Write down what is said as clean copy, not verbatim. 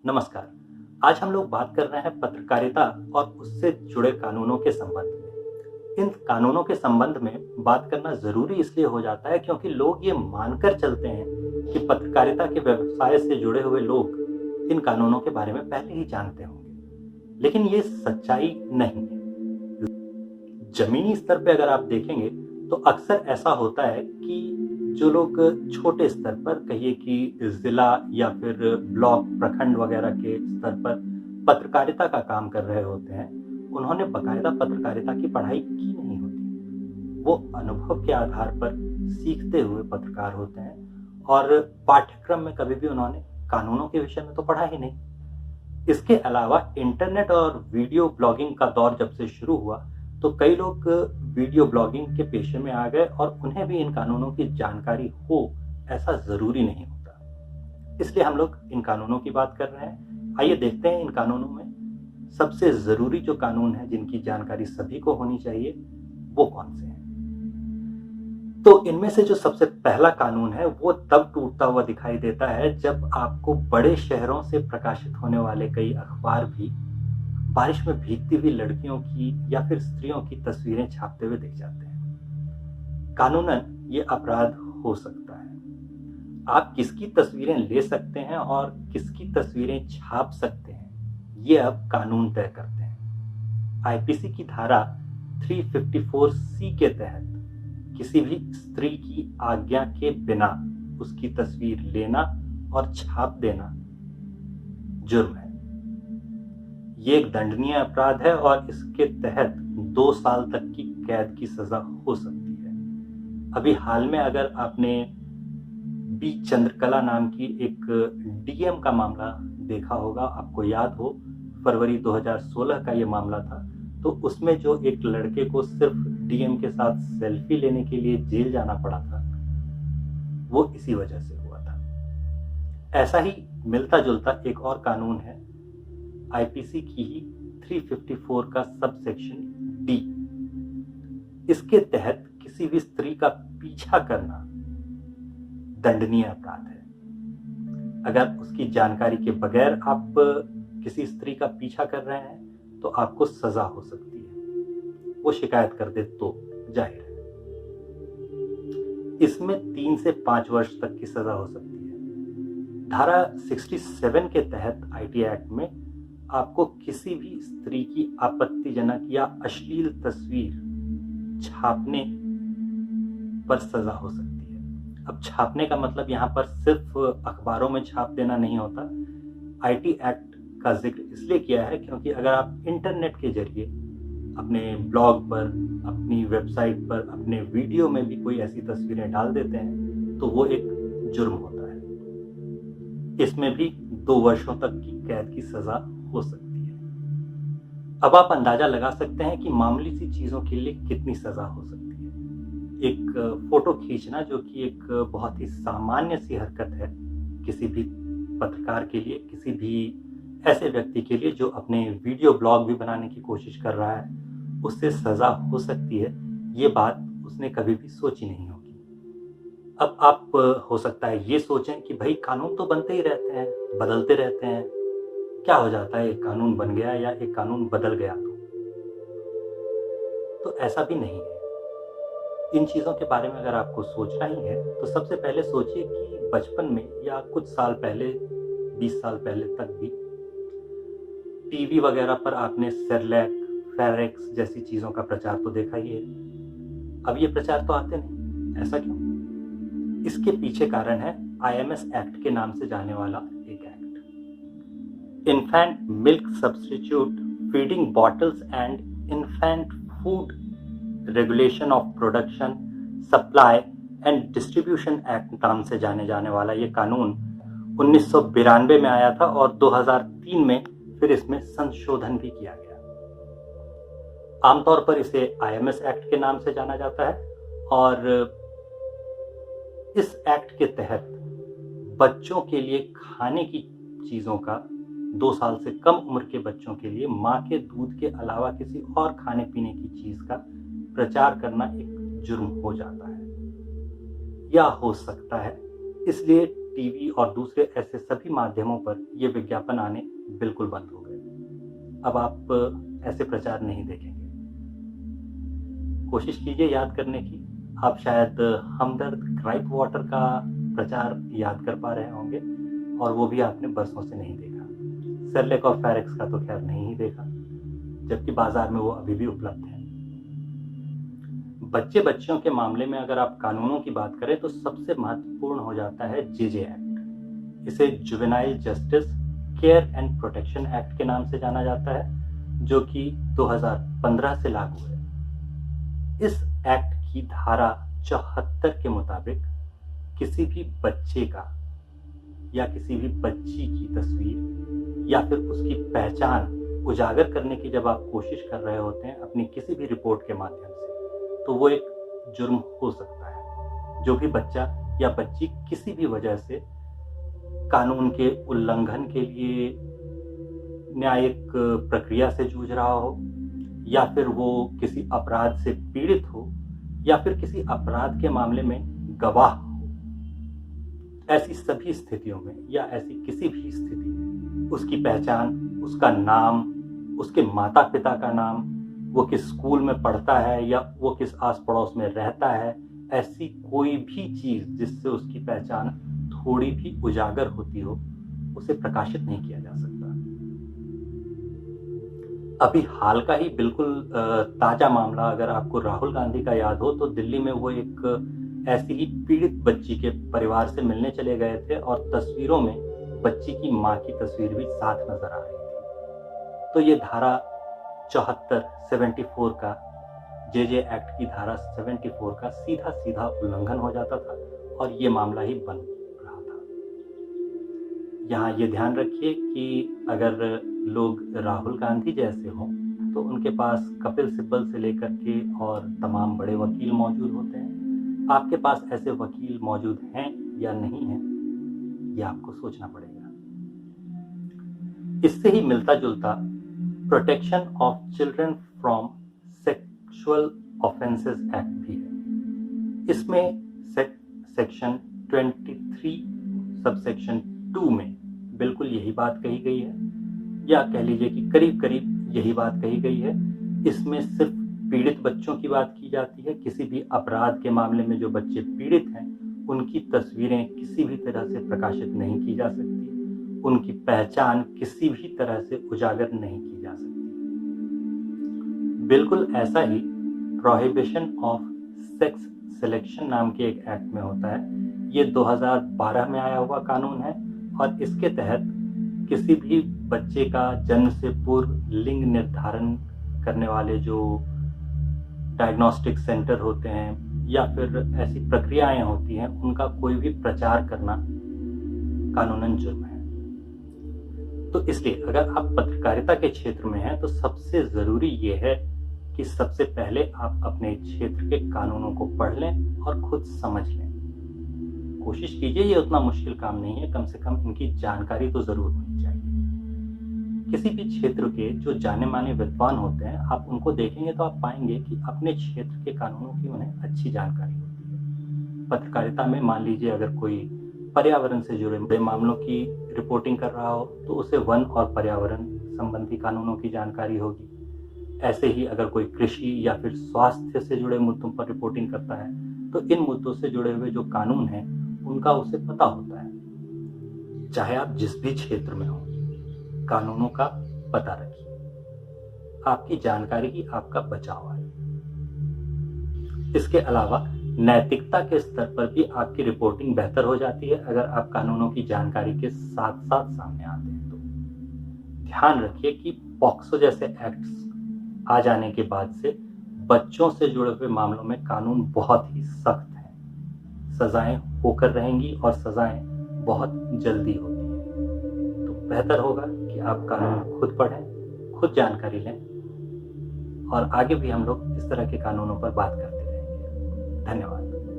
नमस्कार। आज हम लोग बात कर रहे हैं पत्रकारिता और उससे जुड़े कानूनों के संबंध में। इन कानूनों के संबंध में बात करना ज़रूरी इसलिए हो जाता है क्योंकि लोग ये मानकर चलते हैं कि पत्रकारिता के व्यवसाय से जुड़े हुए लोग इन कानूनों के बारे में पहले ही जानते होंगे। लेकिन ये सच्चाई नहीं है। ज़मीनी स्तर पे अगर आप देखेंगे तो अक्सर ऐसा होता है कि जो लोग छोटे स्तर पर, कहिए कि ज़िला या फिर ब्लॉक, प्रखंड वगैरह के स्तर पर पत्रकारिता का काम कर रहे होते हैं, उन्होंने बाकायदा पत्रकारिता की पढ़ाई की नहीं होती। वो अनुभव के आधार पर सीखते हुए पत्रकार होते हैं और पाठ्यक्रम में कभी भी उन्होंने कानूनों के विषय में तो पढ़ा ही नहीं। इसके अलावा इंटरनेट और वीडियो ब्लॉगिंग का दौर जब से शुरू हुआ तो कई लोग वीडियो ब्लॉगिंग के पेशे में आ गए और उन्हें भी इन कानूनों की जानकारी हो ऐसा ज़रूरी नहीं होता। इसलिए हम लोग इन कानूनों की बात कर रहे हैं। आइए देखते हैं इन कानूनों में सबसे ज़रूरी जो कानून है जिनकी जानकारी सभी को होनी चाहिए वो कौन से हैं। तो इनमें से जो सबसे पहला कानून है वो तब टूटता हुआ दिखाई देता है जब आपको बड़े शहरों से प्रकाशित होने वाले कई अखबार भी बारिश में भीगती हुई लड़कियों की या फिर स्त्रियों की तस्वीरें छापते हुए दिख जाते हैं। कानूनन ये अपराध हो सकता है। आप किसकी तस्वीरें ले सकते हैं और किसकी तस्वीरें छाप सकते हैं ये अब कानून तय करते हैं। आईपीसी की धारा 354C के तहत किसी भी स्त्री की आज्ञा के बिना उसकी तस्वीर लेना और छाप देना जुर्म है। ये एक दंडनीय अपराध है और इसके तहत 2 साल तक की कैद की सजा हो सकती है। अभी हाल में अगर आपने बी चंद्रकला नाम की एक डीएम का मामला देखा होगा, आपको याद हो फरवरी 2016 का ये मामला था, तो उसमें जो एक लड़के को सिर्फ डीएम के साथ सेल्फी लेने के लिए जेल जाना पड़ा था वो इसी वजह से हुआ था। ऐसा ही मिलता जुलता एक और कानून है आईपीसी की ही 354 का सबसेक्शन डी। इसके तहत किसी भी स्त्री का पीछा करना दंडनीय अपराध है। अगर उसकी जानकारी के बगैर आप किसी स्त्री का पीछा कर रहे हैं तो आपको सजा हो सकती है। वो शिकायत कर दे तो जाहिर है इसमें 3 से 5 वर्ष तक की सजा हो सकती है। धारा 67 के तहत आईटी एक्ट में आपको किसी भी स्त्री की आपत्तिजनक या अश्लील तस्वीर छापने पर सजा हो सकती है। अब छापने का मतलब यहाँ पर सिर्फ अखबारों में छाप देना नहीं होता। आईटी एक्ट का जिक्र इसलिए किया है क्योंकि अगर आप इंटरनेट के जरिए अपने ब्लॉग पर, अपनी वेबसाइट पर, अपने वीडियो में भी कोई ऐसी तस्वीरें डाल देते हैं तो वो एक जुर्म होता है। इसमें भी 2 वर्षों तक की कैद की सजा हो सकती है। अब आप अंदाजा लगा सकते हैं कि मामूली सी चीज़ों के लिए कितनी सजा हो सकती है। एक फोटो खींचना जो कि एक बहुत ही सामान्य सी हरकत है किसी भी पत्रकार के लिए, किसी भी ऐसे व्यक्ति के लिए जो अपने वीडियो ब्लॉग भी बनाने की कोशिश कर रहा है, उससे सजा हो सकती है। ये बात उसने कभी भी सोची नहीं होगी। अब आप हो सकता है ये सोचें कि भाई कानून तो बनते ही रहते हैं, बदलते रहते हैं, क्या हो जाता है एक कानून बन गया या एक कानून बदल गया तो ऐसा भी नहीं है। इन चीज़ों के बारे में अगर आपको सोचना ही है तो सबसे पहले सोचिए कि बचपन में या कुछ साल पहले, 20 साल पहले तक भी टीवी वगैरह पर आपने सेरेलैक, फेरेक्स जैसी चीज़ों का प्रचार तो देखा ही है। अब ये प्रचार तो आते नहीं। ऐसा क्यों? इसके पीछे कारण है आईएमएस एक्ट के नाम से जाने वाला एक act, infant milk substitute feeding bottles and infant food regulation of production, supply and distribution act नाम से जाने वाला ये कानून 1992 में आया था और 2003 में फिर इसमें संशोधन भी किया गया। आमतौर पर इसे आईएमएस एक्ट के नाम से जाना जाता है और इस एक्ट के तहत बच्चों के लिए खाने की चीज़ों का 2 साल से कम उम्र के बच्चों के लिए माँ के दूध के अलावा किसी और खाने पीने की चीज़ का प्रचार करना एक जुर्म हो जाता है या हो सकता है। इसलिए टीवी और दूसरे ऐसे सभी माध्यमों पर ये विज्ञापन आने बिल्कुल बंद हो गए। अब आप ऐसे प्रचार नहीं देखेंगे। कोशिश कीजिए याद करने की। आप शायद हमदर्द ग्राइप वाटर का प्रचार याद कर पा रहे होंगे, और वो भी आपने बरसों से नहीं देखा। सेरेलैक और फैरेक्स का तो खैर नहीं ही देखा, जबकि बाजार में वो अभी भी उपलब्ध है। बच्चे बच्चियों के मामले में अगर आप कानूनों की बात करें तो सबसे महत्वपूर्ण हो जाता है जेजे एक्ट। इसे juvenile justice care and protection act के नाम से जाना जाता है, जो कि 2015 से लागू है। इस एक्ट की धारा 74 के मुताबिक किसी भी बच्चे का या किसी भी बच्ची की तस्वीर या फिर उसकी पहचान उजागर करने की जब आप कोशिश कर रहे होते हैं अपनी किसी भी रिपोर्ट के माध्यम से, तो वो एक जुर्म हो सकता है। जो भी बच्चा या बच्ची किसी भी वजह से कानून के उल्लंघन के लिए न्यायिक प्रक्रिया से जूझ रहा हो, या फिर वो किसी अपराध से पीड़ित हो, या फिर किसी अपराध के मामले में गवाह हो, ऐसी सभी स्थितियों में या ऐसी किसी भी स्थिति में उसकी पहचान, उसका नाम, उसके माता पिता का नाम, वो किस स्कूल में पढ़ता है या वो किस आस पड़ोस में रहता है, ऐसी कोई भी चीज जिससे उसकी पहचान थोड़ी भी उजागर होती हो, उसे प्रकाशित नहीं किया जा सकता। अभी हाल का ही बिल्कुल ताजा मामला अगर आपको राहुल गांधी का याद हो, तो दिल्ली में वो एक ऐसी ही पीड़ित बच्ची के परिवार से मिलने चले गए थे और तस्वीरों में बच्ची की मां की तस्वीर भी साथ नजर आ रही थी। तो ये धारा 74 का जेजे एक्ट की धारा 74 का सीधा सीधा उल्लंघन हो जाता था और ये मामला ही बन रहा था। यहाँ ये ध्यान रखिए कि अगर लोग राहुल गांधी जैसे हों तो उनके पास कपिल सिब्बल से लेकर के और तमाम बड़े वकील मौजूद होते हैं। आपके पास ऐसे वकील मौजूद हैं या नहीं हैं, ये आपको सोचना पड़ेगा। इससे ही मिलता जुलता protection of children from sexual offences act भी है। इसमें सेक्शन 23 सबसेक्शन 2 में बिल्कुल यही बात कही गई है, या कह लीजिए कि करीब करीब यही बात कही गई है। इसमें सिर्फ पीड़ित बच्चों की बात की जाती है। किसी भी अपराध के मामले में जो बच्चे पीड़ित हैं उनकी तस्वीरें किसी भी तरह से प्रकाशित नहीं की जा सकती, उनकी पहचान किसी भी तरह से उजागर नहीं की जा सकती। बिल्कुल ऐसा ही प्रोहिबिशन ऑफ सेक्स सिलेक्शन नाम के एक एक्ट में होता है। ये 2012 में आया हुआ कानून है और इसके तहत किसी भी बच्चे का जन्म से पूर्व लिंग निर्धारण करने वाले जो डायग्नोस्टिक सेंटर होते हैं या फिर ऐसी प्रक्रियाएं होती हैं, उनका कोई भी प्रचार करना कानूनन जुर्म है। तो इसलिए अगर आप पत्रकारिता के क्षेत्र में हैं तो सबसे जरूरी ये है कि सबसे पहले आप अपने क्षेत्र के कानूनों को पढ़ लें और खुद समझ लें। कोशिश कीजिए, ये उतना मुश्किल काम नहीं है, कम से कम इनकी जानकारी तो जरूर होनी चाहिए। किसी भी क्षेत्र के जो जाने माने विद्वान होते हैं, आप उनको देखेंगे तो आप पाएंगे कि अपने क्षेत्र के कानूनों की उन्हें अच्छी जानकारी होती है। पत्रकारिता में मान लीजिए अगर कोई पर्यावरण से जुड़े बड़े मामलों की रिपोर्टिंग कर रहा हो तो उसे वन और पर्यावरण संबंधी कानूनों की जानकारी होगी। ऐसे ही अगर कोई कृषि या फिर स्वास्थ्य से जुड़े मुद्दों पर रिपोर्टिंग करता है तो इन मुद्दों से जुड़े हुए जो कानून हैं उनका उसे पता होता है। चाहे आप जिस भी क्षेत्र में हो, कानूनों का पता रखिए। आपकी जानकारी ही आपका बचाव है। इसके अलावा नैतिकता के स्तर पर भी आपकी रिपोर्टिंग बेहतर हो जाती है अगर आप कानूनों की जानकारी के साथ साथ सामने आते हैं। तो ध्यान रखिए कि पॉक्सो जैसे एक्ट्स आ जाने के बाद से बच्चों से जुड़े हुए मामलों में कानून बहुत ही सख्त हैं। सजाएं होकर रहेंगी और सजाएं बहुत जल्दी होती हैं। तो बेहतर होगा कि आप कानून खुद पढ़ें, खुद जानकारी लें, और आगे भी हम लोग इस तरह के कानूनों पर बात करते रहेंगे। धन्यवाद।